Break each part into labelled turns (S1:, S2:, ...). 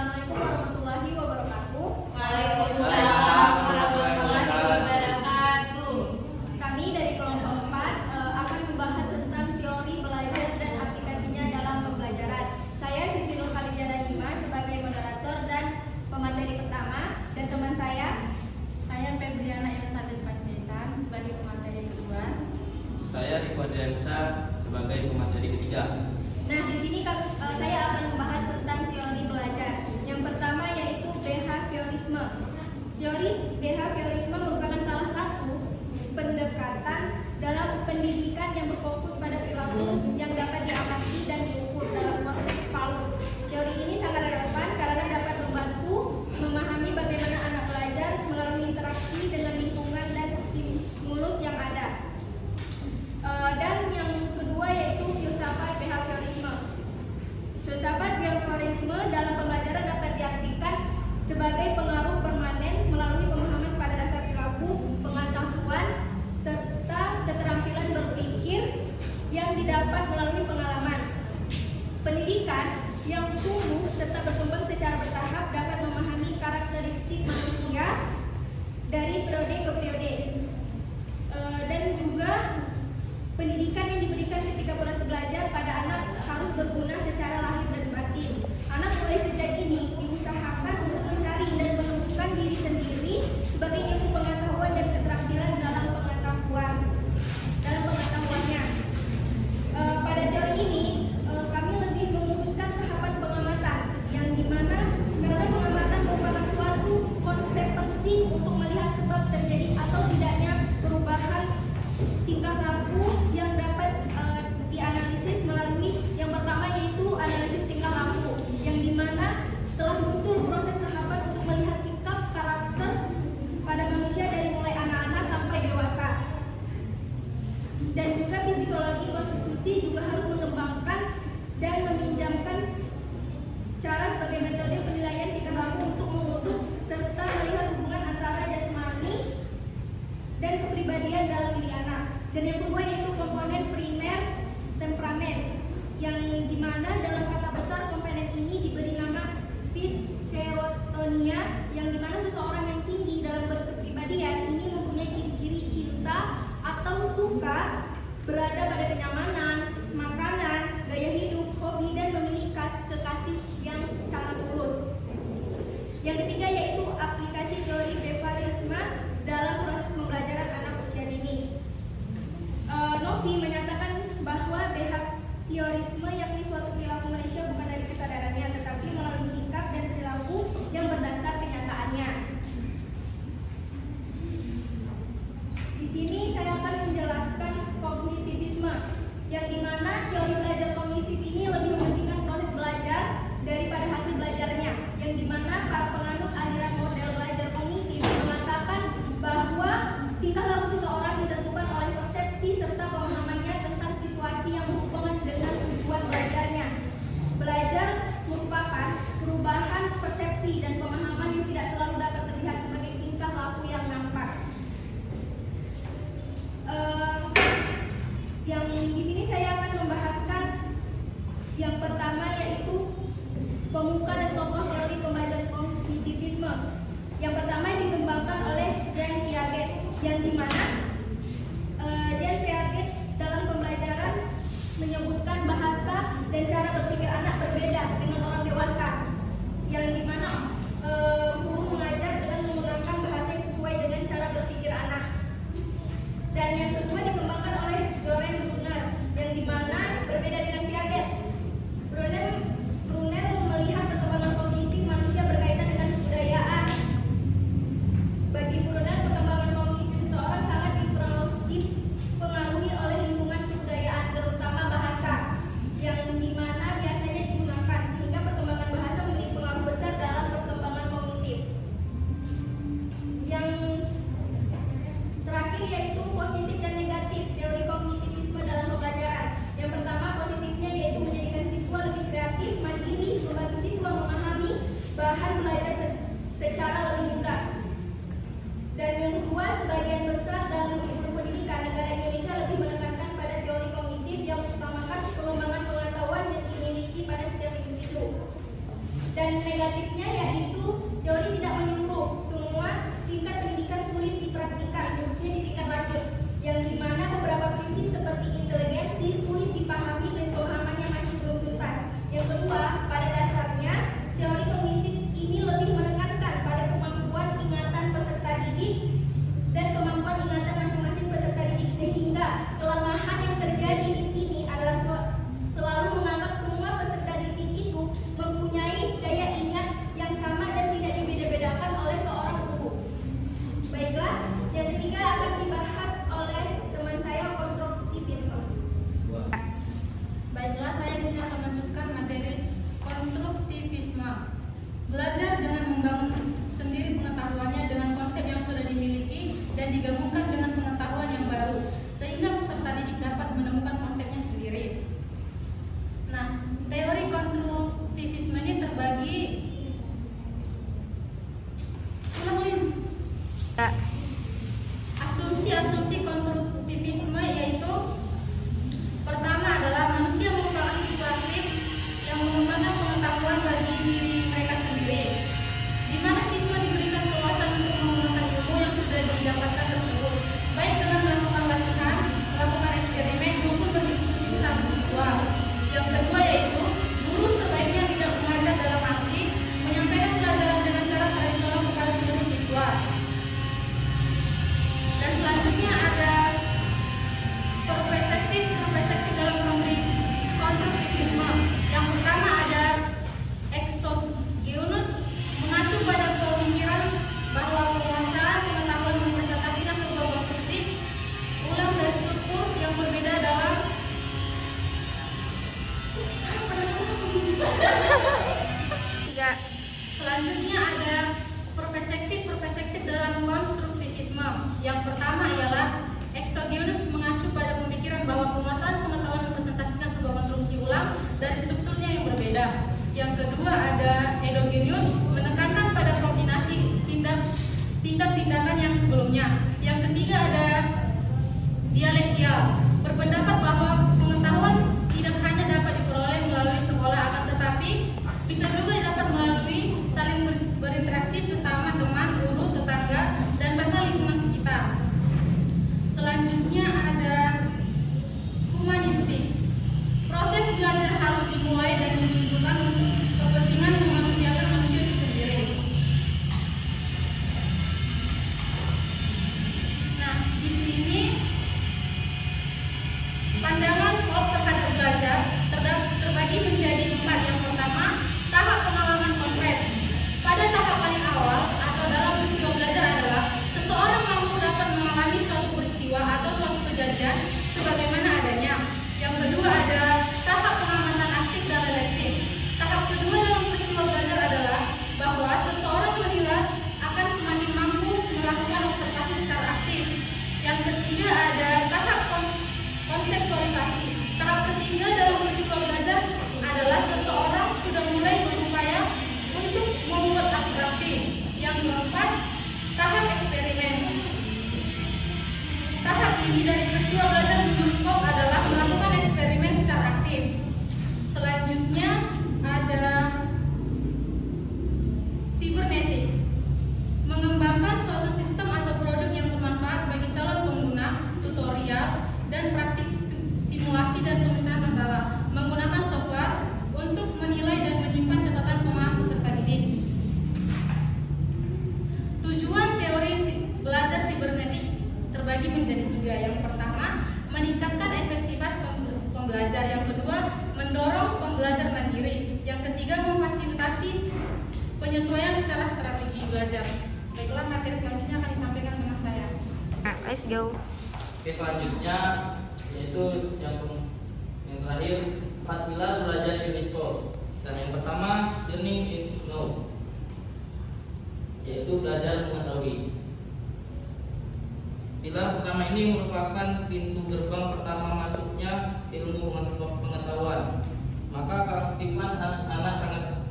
S1: Assalamualaikum warahmatullahi wabarakatuh.
S2: Waalaikumsalam warahmatullahi wabarakatuh.
S1: Kami dari kelompok 4 akan membahas tentang teori belajar dan aplikasinya dalam pembelajaran. Saya Siti Nur Khalijah Hima sebagai moderator dan pemateri pertama, dan teman saya
S3: Febriana Elizabeth Panjaitan sebagai pemateri kedua.
S2: Saya Riko Adriansa sebagai pemateri ketiga.
S1: Nah, di sini saya akan membahas tentang teori belajar. Yang pertama yaitu behaviorisme. Teori behaviorisme merupakan salah satu pendekatan dalam pendidikan yang berfokus pada perilaku yang dapat diamati dan diukur dalam konteks PAUD. Teori ini sangat relevan karena dapat membantu memahami bagaimana anak belajar melalui interaksi dengan lingkungan dan stimulus yang ada. Dan yang kedua yaitu filsafat behaviorisme. Filsafat behaviorisme dalam pembelajaran dapat diartikan sebagai pengaruh permanen melalui pemahaman pada dasar perilaku, pengetahuan, serta keterampilan berpikir yang didapat melalui pengalaman. Pendidikan yang tumbuh serta berkembang secara bertahap dapat memahami karakteristik manusia dari periode ke periode. Dan juga pendidikan yang diberikan ketika proses belajar pada anak harus berguna secara lahir dan batin. Anak mulai sejak ini diusahakan untuk mencari dan menemukan diri sendiri sebagai ilmu pengetahuan dan keterampilan dalam pengetahuannya. Pada teori ini kami lebih mengkhususkan tahapan pengamatan, yang dimana karena pengamatan merupakan suatu konsep penting untuk melihat sebab terjadi atau tidaknya perubahan tingkah laku yang dapat dianalisis melalui yang pertama yaitu analisis tingkah laku, yang dimana telah muncul proses tahapan untuk melihat sikap karakter pada manusia dari mulai anak-anak sampai dewasa. Dan juga psikologi konstitusi juga harus mengembangkan dan meminjamkan cara sebagai metode penilaian tingkah laku untuk mengusut serta melihat hubungan antara jasmani dan kepribadian dalam diri anak. Dan yang kedua yaitu komponen primer temperamen, yang dimana dalam kata besar komponen ini diberi nama viscerotonia, yang dimana seseorang yang tinggi dalam berkepribadian ini mempunyai ciri-ciri cinta atau suka berada pada kenyamanan, makanan, gaya hidup, hobi, dan memiliki kekasih yang sangat tulus. Yang ketiga yaitu aplikasi teori behaviorisme dalam proses pembelajaran anak usia dini. Novi menyatakan bahwa behaviorisme yakni suatu perilaku manusia bukan dari kesadarannya, tetapi melalui sikap dan perilaku yang berdasar kenyataannya. Di sini saya akan menjelaskan kognitivisme, yang dimana teori belajar kognitif ini lebih mementingkan proses belajar daripada hasil belajarnya, yang dimana para penganut aliran model belajar kognitif mengatakan bahwa tingkah laku seseorang ditentukan oleh persepsi serta pemahamannya tentang situasi yang berhubungan dengan tujuan belajarnya. Belajar merupakan perubahan persepsi dan pemahaman yang tidak selalu dapat terlihat sebagai tingkah laku yang nampak. Yang di sini saya akan membahaskan yang pertama yaitu pemuka dan tokoh teori pembelajaran kognitivisme. Yang pertama dikembangkan oleh Jean Piaget, yang dimana Jean Piaget dalam pembelajaran menyebutkan bahasa dan cara berpikir anak berbeda dengan orang dewasa, yang dimana guru mengajar dengan menggunakan bahasa yang sesuai dengan cara berpikir anak. Dan yang kedua dikembangkan oleh Joren Brunner, yang dimana berbeda dengan Piaget. Brunner melihat perkembangan negatifnya yaitu teori tidak menyeluruh. Semua tingkat pendidikan sulit dipraktikkan, khususnya di tingkat lanjut, yang dimana beberapa prinsip seperti inteligensi sulit dipahami dan pemahamannya masih belum tuntas. Yang kedua, pada dasarnya teori kognitif ini lebih menekankan pada kemampuan ingatan peserta didik dan kemampuan ingatan masing-masing peserta didik, sehingga kelemahan yang terjadi di sini adalah selalu menganggap semua peserta didik itu mempunyai daya ingat yang sama dan tidak dibeda-bedakan oleh seorang guru. Baiklah, yang ketiga akan dibahas oleh teman saya, konstruktivisme.
S3: Baiklah, saya di sini akan melanjutkan materi konstruktivisme. Belajar dengan membangun sendiri pengetahuannya dengan konsep yang sudah dimiliki dan digabungkan dengan pengetahuan yang baru, sehingga peserta didik dapat menemukan konsepnya sendiri. Nah, teori konstruktivisme ini terbagi asumsi-asumsi konstruktivisme, yaitu pertama adalah manusia merupakan siswa aktif yang mengembangkan pengetahuan bagi diri mereka sendiri, di mana siswa diberikan kewasan untuk menggunakan ilmu yang sudah didapatkan tersebut, baik dengan melakukan latihan, melakukan eksperimen, maupun berdiskusi sama siswa. Yang kedua yaitu guru sebaiknya tidak mengajar dalam arti menyampaikan pelajaran dengan cara tradisional kepada seluruh siswa. Dan selanjutnya ada perspektif dalam konstruktivisme. Yang pertama ada exogenous, mengacu pada pemikiran bahwa penguasaan pengetahuan mempresentasikan sebuah konstruksi ulang dari struktur yang berbeda dalam tiga. Selanjutnya ada perspektif dalam konstruktivisme. Yang pertama ialah exogenous, mengacu pada pemikiran bahwa penguasaan pengetahuan mempresentasikan sebuah konstruksi ulang dari strukturnya yang berbeda. Yang kedua ada endogenous, menekankan pada koordinasi tindak-tindakan yang sebelumnya. Yang ketiga ada dialektial, berpendapat bahwa pengetahuan tidak hanya dapat diperoleh melalui sekolah, akan tetapi bisa juga didapat melalui saling berinteraksi sesama teman, guru, tetangga, dan bahkan lingkungan sekitar. Selanjutnya ada humanistik. Proses belajar harus dimulai dan ditujukan untuk kepentingan memanusiakan manusia itu sendiri. Nah, di sini pandangan Hobbes terhadap belajar terbagi menjadi 4. Yang pertama, tahap pengalaman konkret. Pada tahap paling awal atau dalam peristiwa belajar adalah seseorang mampu dapat mengalami suatu peristiwa atau suatu kejadian sebagaimana adanya. Yang kedua ada tahap pengamatan aktif dan reflektif. Tahap kedua dalam peristiwa belajar adalah bahwa seseorang menilai akan semakin mampu melakukan observasi secara aktif. Yang ketiga ada tahap konseptualisasi. Tahap ketiga dalam peristiwa belajar adalah seseorang sudah mulai berupaya untuk membuat abstraksi. Yang keempat, tahap eksperimen. Tahap ini dari peristiwa belajar menurut Hobbes adalah melakukan eksperimen secara aktif. Selanjutnya ada sibernetik, mengembangkan suatu sistem atau produk yang bermanfaat bagi calon pengguna, tutorial, dan praktik simulasi dan pemisahan masalah, menggunakan software untuk menilai dan menyimpan catatan pemahaman peserta didik. Tujuan teori belajar sibernetik terbagi menjadi 3. Yang pertama, meningkatkan efektivitas pembelajar. Yang kedua, mendorong pembelajar mandiri. Yang ketiga, memfasilitasi penyesuaian secara strategi belajar. Baiklah, materi selanjutnya akan disampaikan teman saya.
S4: Let's go.
S2: Oke, selanjutnya yaitu yang terakhir 4 pilar belajar UNESCO. Dan yang pertama, learning to know, yaitu belajar mengetahui. Pilar pertama ini merupakan pintu gerbang pertama masuknya ilmu pengetahuan. Maka keaktifan anak sangat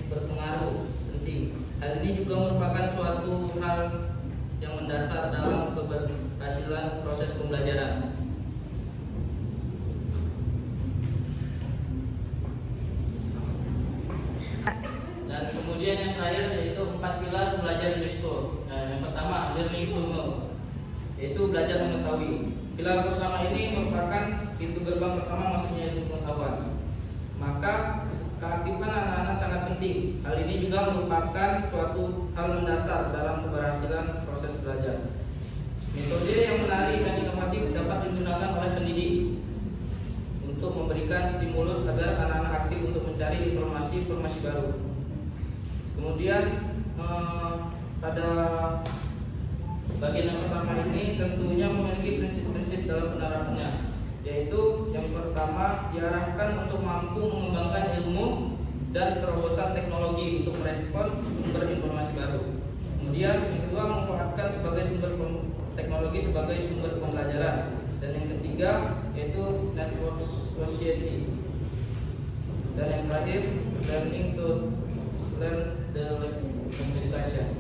S2: berpengaruh penting. Hal ini juga merupakan suatu hal yang mendasar dalam keberhasilan proses pembelajaran. Kemudian yang terakhir yaitu 4 pilar belajar UNESCO. Nah, yang pertama learning to know, yaitu belajar mengetahui. Pilar pertama ini merupakan pintu gerbang pertama masuknya ilmu pengetahuan. Maka keaktifan anak-anak sangat penting. Hal ini juga merupakan suatu hal mendasar dalam keberhasilan proses belajar. Metode yang menarik dan inovatif dapat digunakan oleh pendidik untuk memberikan stimulus agar anak-anak aktif untuk mencari informasi baru. Kemudian pada bagian yang pertama ini tentunya memiliki prinsip-prinsip dalam penerapannya, yaitu yang pertama diarahkan untuk mampu mengembangkan ilmu dan terobosan teknologi untuk merespon sumber informasi baru. Kemudian yang kedua memanfaatkan teknologi sebagai sumber pembelajaran, dan yang ketiga yaitu network society, dan yang terakhir learning to learn the communication.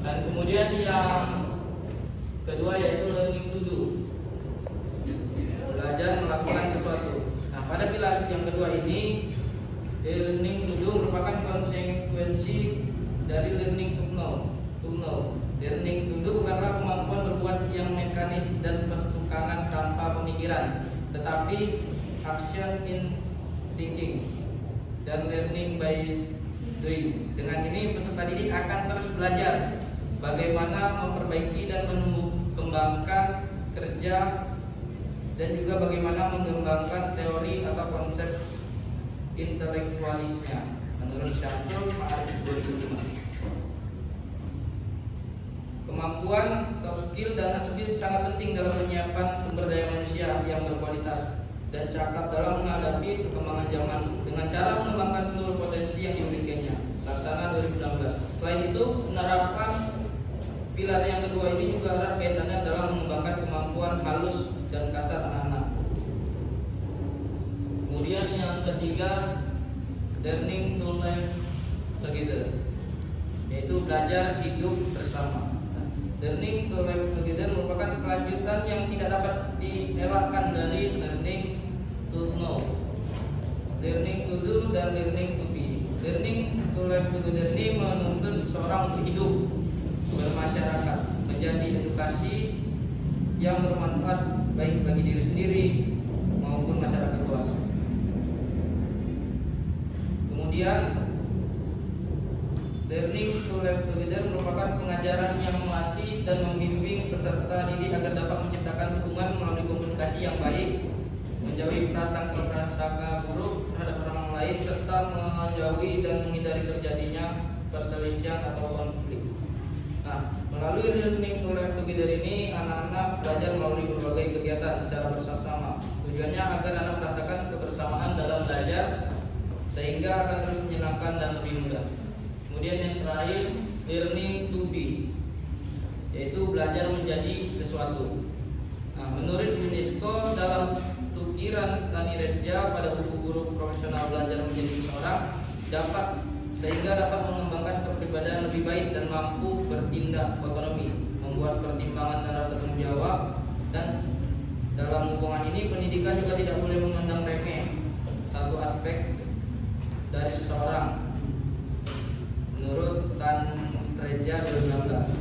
S2: Dan kemudian yang kedua yaitu learning to do, belajar melakukan sesuatu. Nah, pada pilar yang kedua ini, learning to do merupakan konsekuensi dari learning to know. Learning to do bukanlah kemampuan berbuat yang mekanis dan pertukangan tanpa pemikiran, tetapi action in thinking dan learning by doing. Dengan ini peserta didik akan terus belajar bagaimana memperbaiki dan mengembangkan kerja, dan juga bagaimana mengembangkan teori atau konsep intelektualisnya menurut Syamsul Ma'arif 2005. Kemampuan soft skill dan hard skill sangat penting dalam menyiapkan sumber daya manusia yang berkualitas dan cakap dalam menghadapi perkembangan zaman dengan cara mengembangkan seluruh potensi yang dimilikinya. Laksana 2016. Selain itu, penerapan pilar yang kedua ini juga erat kaitannya dalam mengembangkan kemampuan halus dan kasar anak-anak. Kemudian yang ketiga, learning to live together, yaitu belajar hidup bersama. Learning to live together merupakan kelanjutan yang tidak dapat dielakkan dari learning to know, learning to do, dan learning to be. Learning to live together ini menuntun seseorang untuk hidup bermasyarakat, menjadi edukasi yang bermanfaat baik bagi diri sendiri maupun masyarakat luas. Kemudian learning to live together merupakan pengajaran yang melatih dan membimbing peserta didik agar dapat menciptakan hubungan melalui komunikasi yang baik, menjauhi prasangka buruk terhadap orang lain, serta menjauhi dan menghindari terjadinya perselisihan atau konflik. Nah, melalui learning to live together ini anak-anak belajar melalui berbagai kegiatan secara bersama-sama. Tujuannya agar anak merasakan kebersamaan dalam belajar sehingga akan terus menyenangkan dan lebih mudah. Kemudian yang terakhir, learning to be, yaitu belajar menjadi sesuatu. Nah, menurut UNESCO dalam tukiran Tani Redja pada buku guru profesional belajar menjadi seseorang sehingga dapat mengembangkan kepribadian lebih baik dan mampu bertindak otonomi, membuat pertimbangan dan rasa tanggung jawab. Dan dalam hubungan ini pendidikan juga tidak boleh memandang remeh satu aspek dari seseorang. Menurut Tan Reja 2016,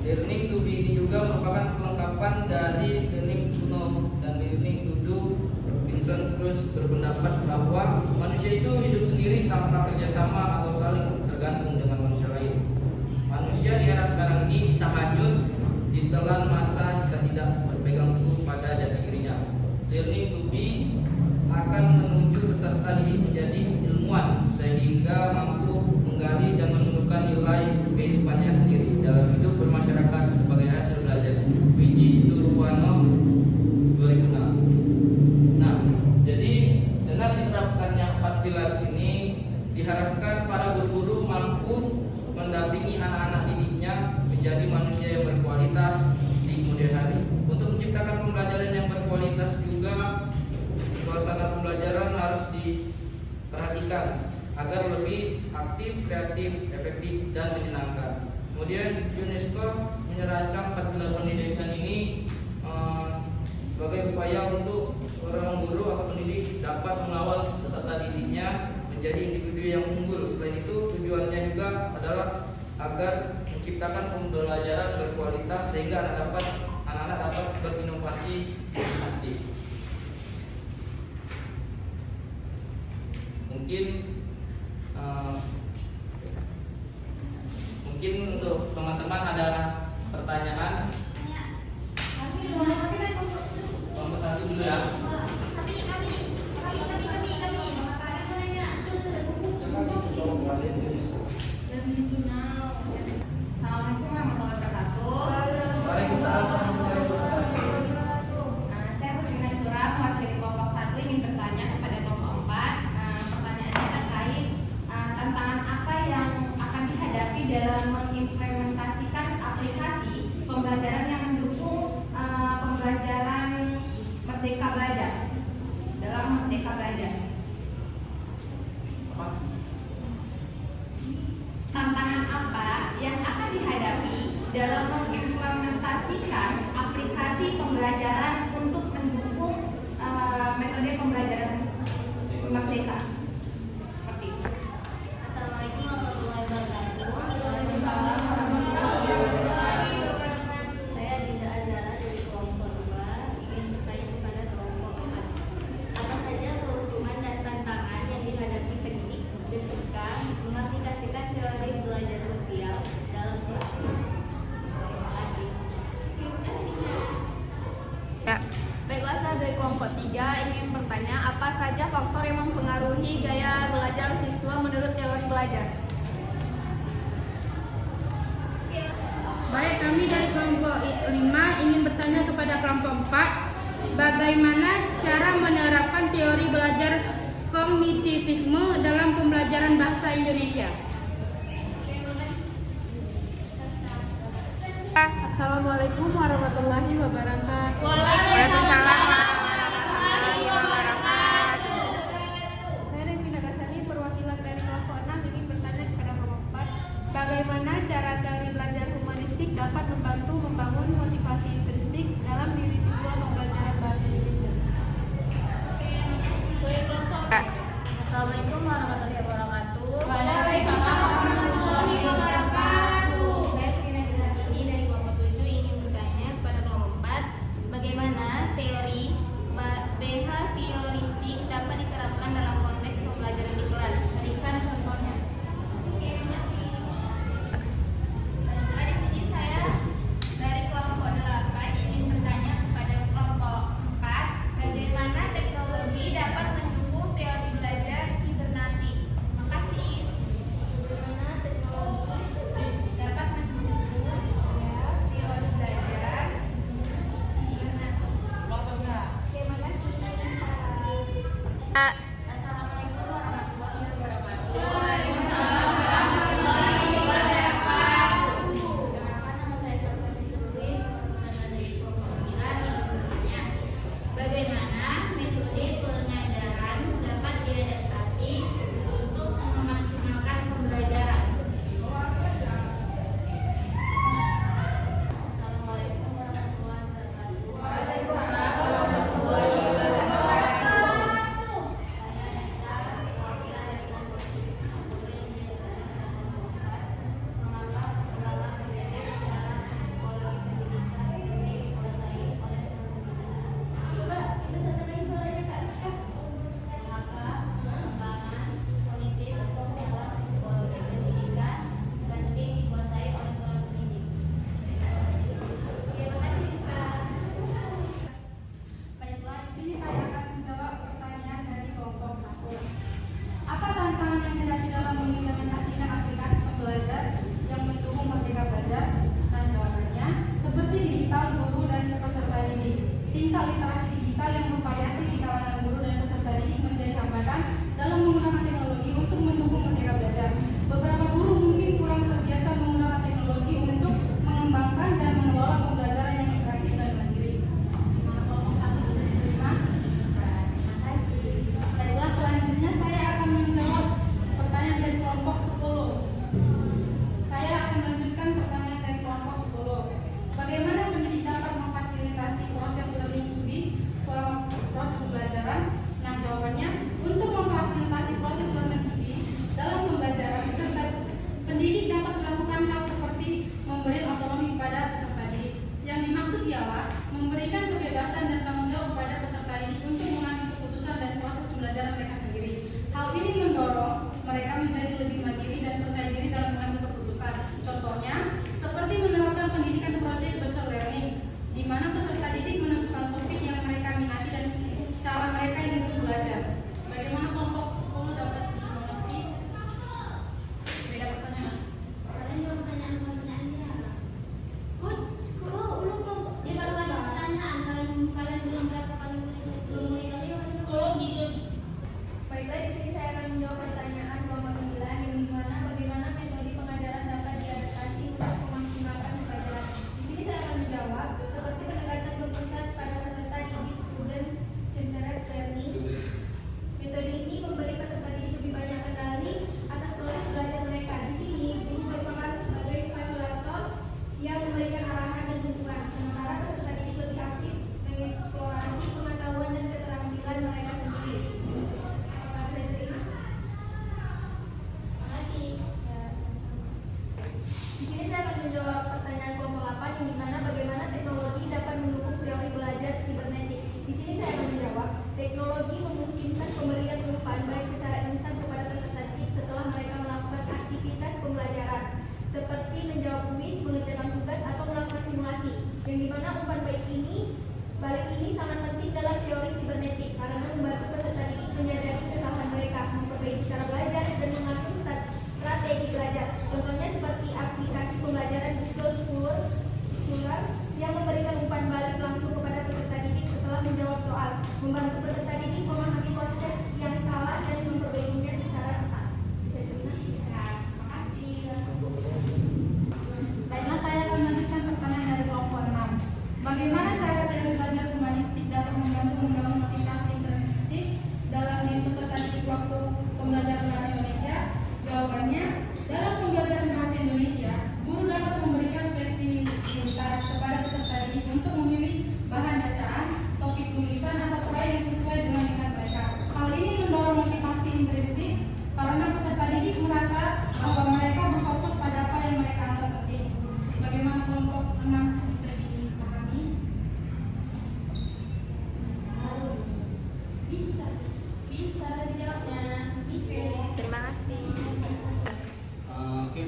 S2: learning to be ini juga merupakan kelengkapan dari learning to know dan learning to do. Vincent Cruz berpendapat bahwa manusia itu hidup sendiri tanpa kerjasama atau saling tergantung dengan manusia lain. Manusia di era sekarang ini bisa hanyut ditelan masa jika tidak berpegang teguh pada jati dirinya. Learning to be akan menuju peserta didik menjadi ilmuwan sehingga mampu menggali dan menemukan nilai kehidupannya sendiri dalam hidup bermasyarakat sebagai hasil belajar. Wiji Surwano 2006. Nah, jadi dengan diterapkannya 4 pilar ini diharapkan para guru mampu mendampingi anak-anak didiknya menjadi manusia yang berkualitas di kemudian hari. Untuk menciptakan pembelajaran yang berkualitas juga suasana pembelajaran harus diperhatikan agar lebih aktif, kreatif, efektif, dan menyenangkan. Kemudian UNESCO menyerancang 4 pilar pendidikan ini sebagai upaya untuk seorang guru atau pendidik dapat mengawal peserta didiknya menjadi individu yang unggul. Selain itu, tujuannya juga adalah agar menciptakan pembelajaran berkualitas sehingga anak-anak dapat berinovasi aktif. Mungkin untuk teman-teman ada pertanyaan. Kelompok 1 dulu ya.
S3: Assalamualaikum warahmatullahi wabarakatuh.
S2: Waalaikumsalam warahmatullahi wabarakatuh.
S3: Saya Putri Nasura, mewakili kelompok 1 ingin bertanya kepada kelompok 4. Pertanyaannya terkait tantangan apa yang akan dihadapi dalam mengimplementasikan aplikasi pembelajaran yang mendukung pembelajaran Merdeka Belajar dalam Merdeka Belajar. Tantangan apa yang akan dihadapi dalam mengimplementasikan aplikasi pembelajaran untuk mendukung metode pembelajaran Merdeka? Seperti itu.
S1: Assalamualaikum warahmatullahi wabarakatuh. Saya Dinda Azara dari kelompok 2 ingin bertanya kepada kelompok 4. Apa saja keuntungan dan tantangan yang dihadapi pendidik ketika mengaplikasikan teori belajar sosial dalam kelas? Terima kasih. Baiklah, saya dari kelompok 3 ingin bertanya apa saja faktor yang mempengaruhi gaya belajar siswa menurut teori belajar?
S4: Baik, kami dari kelompok 5 ingin bertanya kepada kelompok 4, bagaimana cara menerapkan teori belajar kognitivisme dalam pembelajaran bahasa Indonesia?
S5: Assalamualaikum warahmatullahi wabarakatuh.
S3: Waalaikumsalam.
S5: Saya Devina Gasani, perwakilan dari kelompok 6 ingin bertanya kepada kelompok 4, bagaimana cara teori belajar humanistik dapat membantu membangun motivasi intrinsik dalam diri siswa pembelajaran bahasa Indonesia?
S1: Assalamualaikum warahmatullahi wabarakatuh.
S3: Waalaikumsalam warahmatullahi wabarakatuh.
S1: Saya Sina Desatini dari kelompok 7 ingin bertanya kepada kelompok 4, bagaimana teori behavioristik dapat diterapkan dalam konteks pembelajaran di kelas? Berikan contohnya. Di sini saya dari kelompok 8 ingin bertanya kepada kelompok 4, bagaimana teknologi dapat mendukung teori belajar sibernetik? Terima kasih.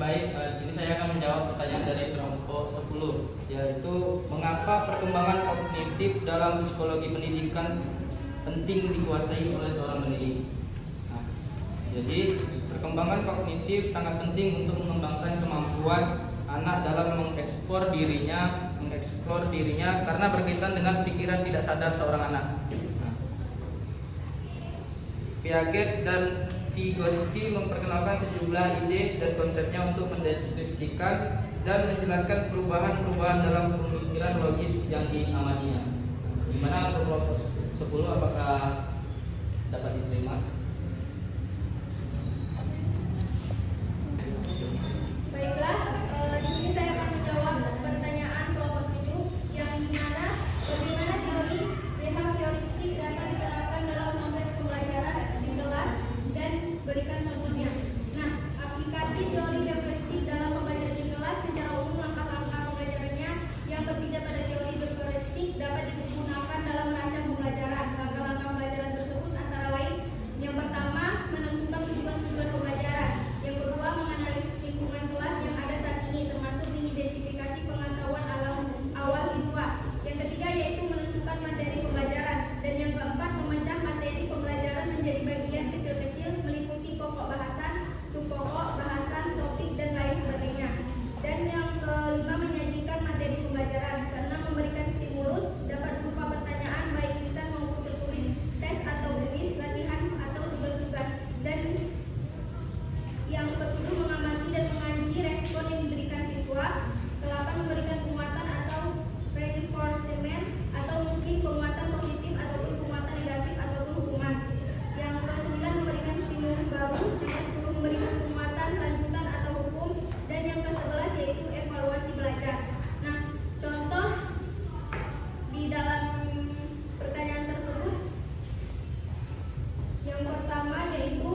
S2: baik, di sini saya akan menjawab pertanyaan dari kelompok 10, yaitu mengapa perkembangan kognitif dalam psikologi pendidikan penting dikuasai oleh seorang pendidik. Nah, jadi perkembangan kognitif sangat penting untuk mengembangkan kemampuan anak dalam mengeksplor dirinya karena berkaitan dengan pikiran tidak sadar seorang anak. Nah, Piaget dan Vygotsky memperkenalkan sejumlah ide dan konsepnya untuk mendeskripsikan dan menjelaskan perubahan-perubahan dalam pemikiran logis yang diamatinya. Gimana untuk kelompok 10, apakah dapat diterima?
S1: Baiklah, di sini saya akan menjawab pertanyaan kelompok 7 yang dimana bagaimana teori behavioristik dapat diterapkan dalam konteks pembelajaran di kelas dan berikan contohnya. Nah, aplikasi teori behavioristik dalam pembelajaran di kelas secara umum langkah-langkah pembelajarannya yang berpijak pada teori behavioristik dapat digunakan dalam merancang pembelajaran. Langkah-langkah pembelajaran tersebut antara lain yang pertama menentukan tujuan pembelajaran, yang kedua menganalisis lingkungan kelas yang ada saat ini termasuk mengidentifikasi pengetahuan awal siswa, yang ketiga yaitu menentukan materi pembelajaran, dan yang keempat memecah materi pembelajaran menjadi bagian kecil-kecil meliputi pokok bahasan, subpokok bahasan, topik dan lain sebagainya. Dan yang kelima menyajikan materi pembelajaran karena memberikan stimulus dapat berupa pertanyaan baik lisan maupun tertulis, tes atau kuis, latihan atau tugas-tugas. Dan yang ketujuh mengamati dan mengaji respon yang diberikan siswa. Kedelapan memberikan penguatan atau reinforcement atau mungkin penguatan positif ataupun penguatan negatif ataupun hukuman. Yang ke-9 memberikan stimulus baru. Yang ke-10 memberikan penguatan lanjutan atau hukum. Dan yang ke-11 yaitu evaluasi belajar. Nah, contoh di dalam pertanyaan tersebut yang pertama yaitu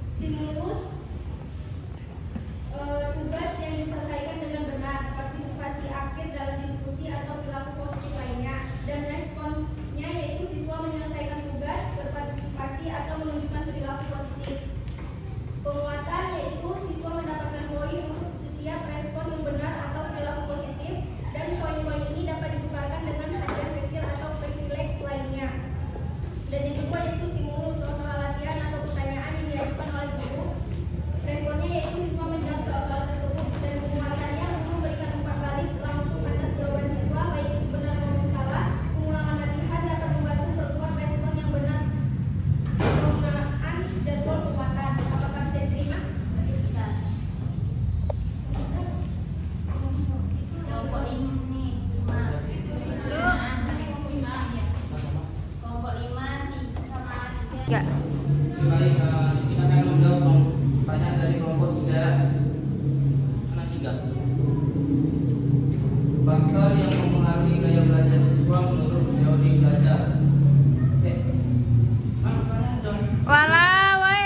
S1: stimulus tugas yang diselesaikan dengan benar, partisipasi akhir dalam diskusi atau perilaku positif lainnya, dan responnya yaitu siswa menyelesaikan tugas, berpartisipasi atau menunjukkan perilaku positif. Penguatan yaitu siswa mendapatkan poin untuk setiap respon yang benar atau perilaku positif, dan poin-poin ini dapat ditukarkan dengan hadiah kecil atau privilege lainnya. Dan yang kedua yaitu stimulus soal-soal latihan atau pertanyaan yang diajukan oleh guru. Responnya yaitu siswa menjawab soal-soal tersebut, dan penguatannya untuk memberikan umpan balik langsung atas jawaban siswa baik itu benar maupun salah. Pengulangan latihan dapat membantu perkuat respon yang benar. Penggunaan jadwal penguatan, apakah bisa diterima? Bisa.
S3: Kelompok ini 5. Kelompok 5 sama 3.
S2: Baik, kita akan menjawab pertanyaan dari kelompok 3. Anak 3. Faktor yang mempengaruhi gaya belajar siswa menurut teori belajar. Pertanyaan dong.
S4: Walah, woi.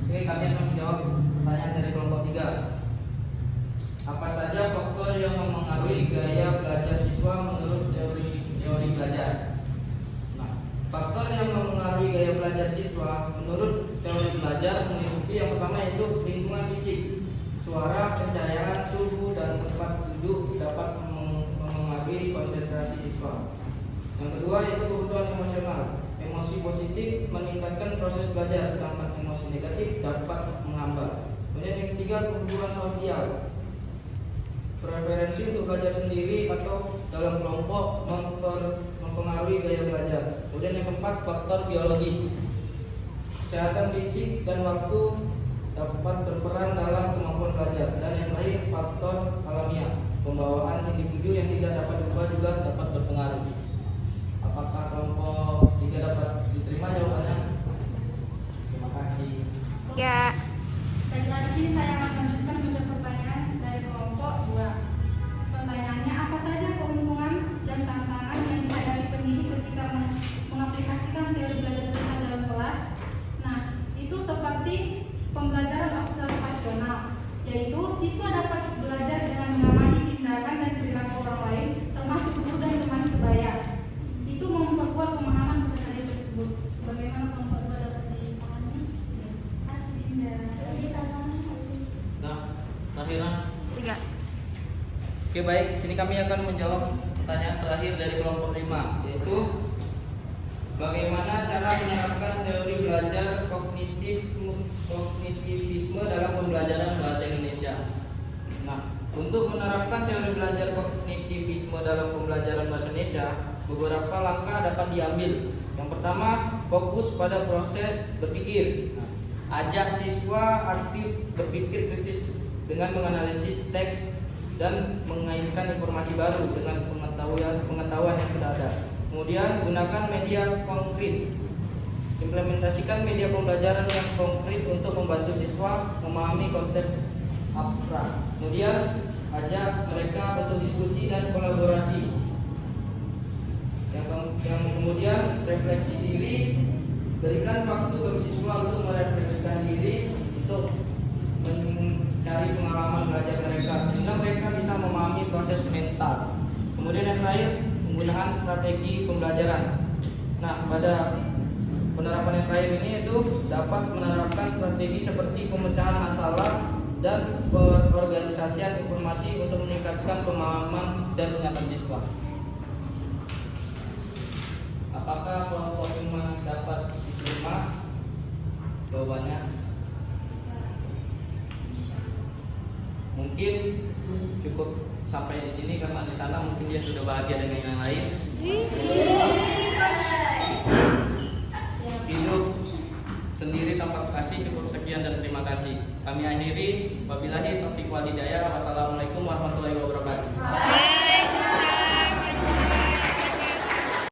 S2: Oke, kalian akan menjawab pertanyaan dari kelompok 3. Apa saja faktor yang mempengaruhi gaya belajar siswa menurut teori belajar? Nah, faktor yang mempengaruhi gaya belajar siswa menurut teori belajar meliputi yang pertama yaitu lingkungan fisik. Suara, pencahayaan, suhu, dan tempat duduk dapat mempengaruhi konsentrasi siswa. Yang kedua yaitu kebutuhan emosional. Emosi positif meningkatkan proses belajar, sedangkan emosi negatif dapat menghambat. Kemudian yang ketiga kebutuhan sosial. Preferensi untuk belajar sendiri atau dalam kelompok mempengaruhi gaya belajar. Kemudian yang keempat faktor biologis. Kesehatan fisik dan waktu dapat berperan dalam kemampuan belajar. Dan yang terakhir faktor alamiah. Pembawaan individu yang tidak dapat diubah juga dapat berpengaruh. Apakah kelompok 3 dapat diterima jawabannya? Terima kasih.
S4: Ya.
S3: Baiklah, di sini saya akan melanjutkan menjawab pertanyaan dari kelompok 2. Pertanyaannya, apa saja keuntungan dan tantangan yang dihadapi pendidik ketika mengaplikasikan teori belajar sosial dalam kelas? Nah, itu seperti pembelajaran observasional, yaitu siswa dapat belajar dengan mengamati tindakan dan perilaku orang lain, termasuk guru dan teman sebaya. Itu memperkuat pemahaman peserta didik tersebut. Bagaimana kelompok 2 dapat dipahami?
S2: Oke baik, sini kami akan menjawab pertanyaan terakhir dari kelompok 5, yaitu bagaimana cara menerapkan teori belajar kognitivisme dalam pembelajaran bahasa Indonesia. Nah, untuk menerapkan teori belajar kognitivisme dalam pembelajaran bahasa Indonesia, beberapa langkah dapat diambil. Yang pertama, fokus pada proses berpikir. Nah, ajak siswa aktif berpikir kritis dengan menganalisis teks dan mengaitkan informasi baru dengan pengetahuan yang sudah ada. Kemudian gunakan media konkret. Implementasikan media pembelajaran yang konkret untuk membantu siswa memahami konsep abstrak. Kemudian ajak mereka untuk diskusi dan kolaborasi. Yang kemudian refleksi diri, berikan waktu bagi siswa untuk merefleksikan diri untuk mencari pengalaman belajar mereka sehingga mereka bisa memahami proses mental. Kemudian yang terakhir, penggunaan strategi pembelajaran. Nah, pada penerapan yang terakhir ini itu dapat menerapkan strategi seperti pemecahan masalah dan pengorganisasian informasi untuk meningkatkan pemahaman dan ingatan siswa. Apakah kelompok 5 dapat diterima? Jawabannya mungkin cukup sampai di sini karena di sana mungkin dia sudah bahagia dengan yang lain. Hidup sendiri tanpa kasih. Cukup sekian dan terima kasih. Kami akhiri. Wabillahi taufiq wal hidayah. Wassalamualaikum warahmatullahi wabarakatuh.